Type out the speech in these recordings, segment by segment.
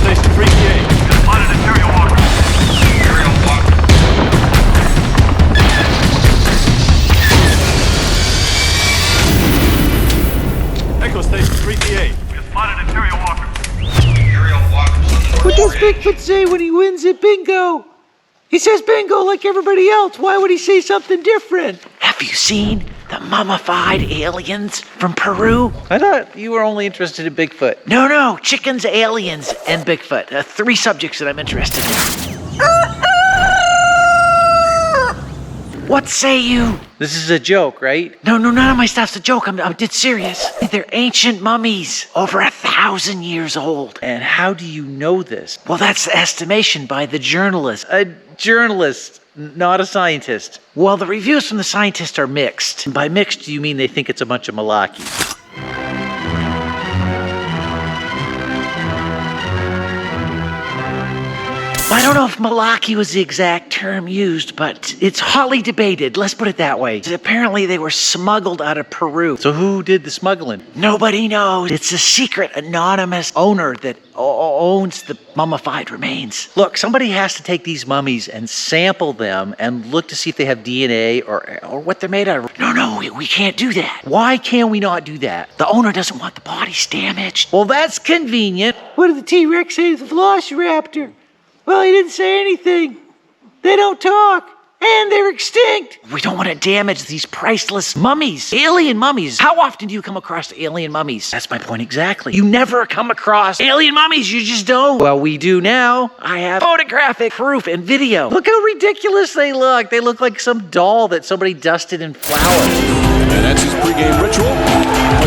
Station 3PA. Just spotted a Imperial Walker. Imperial Walker. Echo Station 3PA. Just spotted Imperial Walker. Imperial Walker. What does Bigfoot say when he wins at bingo? He says bingo like everybody else. Why would he say something different? Have you seen the mummified aliens from Peru? I thought you were only interested in Bigfoot. No, chickens, aliens, and Bigfoot. Three subjects that I'm interested in. What say you? This is a joke, right? No, none of my stuff's a joke. I'm dead serious. They're ancient mummies, over 1,000 years old. And how do you know this? Well, that's the estimation by the journalist. A journalist, not a scientist. Well, the reviews from the scientists are mixed. By mixed, you mean they think it's a bunch of malarkey. I don't know if malarkey was the exact term used, but it's hotly debated. Let's put it that way. Apparently, they were smuggled out of Peru. So who did the smuggling? Nobody knows. It's a secret, anonymous owner that owns the mummified remains. Look, somebody has to take these mummies and sample them and look to see if they have DNA or what they're made out of. No, we can't do that. Why can we not do that? The owner doesn't want the bodies damaged. Well, that's convenient. What did the T-Rex say to the Velociraptor? Well, he didn't say anything. They don't talk. And they're extinct. We don't want to damage these priceless mummies. Alien mummies. How often do you come across alien mummies? That's my point exactly. You never come across alien mummies. You just don't. Well, we do now. I have photographic proof and video. Look how ridiculous they look. They look like some doll that somebody dusted in flour. And that's his pregame ritual.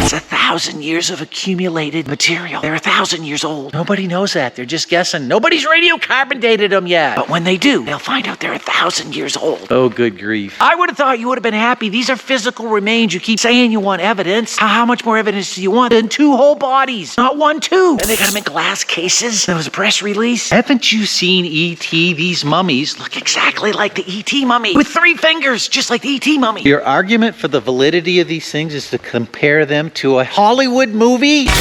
It's 1,000 years of accumulated material. They're 1,000 years old. Nobody knows that. They're just guessing. Nobody's radiocarbon dated them yet. But when they do, they'll find out they're 1,000 years old. Oh, good grief. I would have thought you would have been happy. These are physical remains. You keep saying you want evidence. How much more evidence do you want than two whole bodies? Not one, two. And they got them in glass cases. There was a press release. Haven't you seen E.T.? These mummies look Exactly like the E.T. mummy. With 3 fingers, just like the E.T. mummy. Your argument for the validity of these things is to compare them to a Hollywood movie? They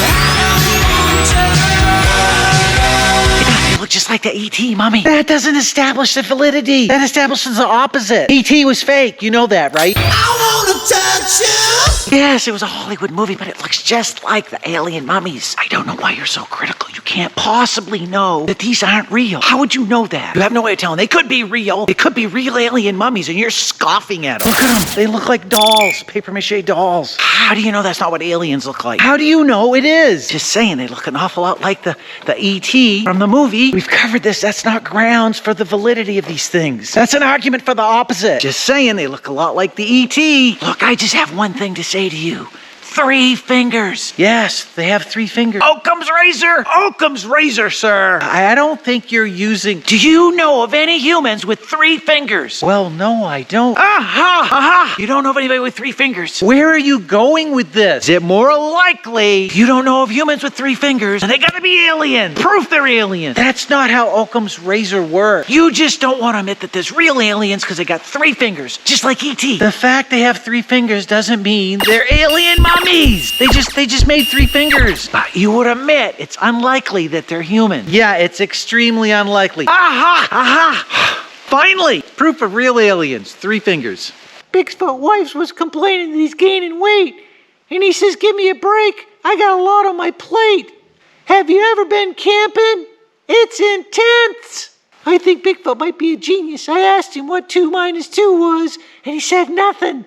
look just like the E.T. mummy. That doesn't establish the validity. That establishes the opposite. E.T. was fake. You know that, right? I wanna touch you. Yes, it was a Hollywood movie, but it looks just like the alien mummies. I don't know why you're so critical. You can't possibly know that these aren't real. How would you know that? You have no way of telling. They could be real. It could be real alien mummies, and you're scoffing at them. Look at them. They look like dolls. Papier-mâché dolls. How do you know that's not what aliens look like? How do you know it is? Just saying, they look an awful lot like the E.T. from the movie. We've covered this. That's not grounds for the validity of these things. That's an argument for the opposite. Just saying, they look a lot like the E.T. Look, I just have one thing to say to you. 3 fingers. Yes, they have 3 fingers. Occam's razor. Occam's razor, sir. I don't think you're using... Do you know of any humans with 3 fingers? Well, no, I don't. Aha! You don't know of anybody with 3 fingers. Where are you going with this? Is it more likely you don't know of humans with 3 fingers and they gotta be aliens? Proof they're aliens. That's not how Occam's razor works. You just don't want to admit that there's real aliens because they got 3 fingers, just like E.T. The fact they have 3 fingers doesn't mean they're alien mummies. They just made 3 fingers. But you would admit it's unlikely that they're human. Yeah, it's extremely unlikely. Aha! Finally, proof of real aliens. 3 fingers. Bigfoot wife was complaining that he's gaining weight. And he says, give me a break. I got a lot on my plate. Have you ever been camping? It's intense. I think Bigfoot might be a genius. I asked him what 2 minus 2 was, and he said nothing.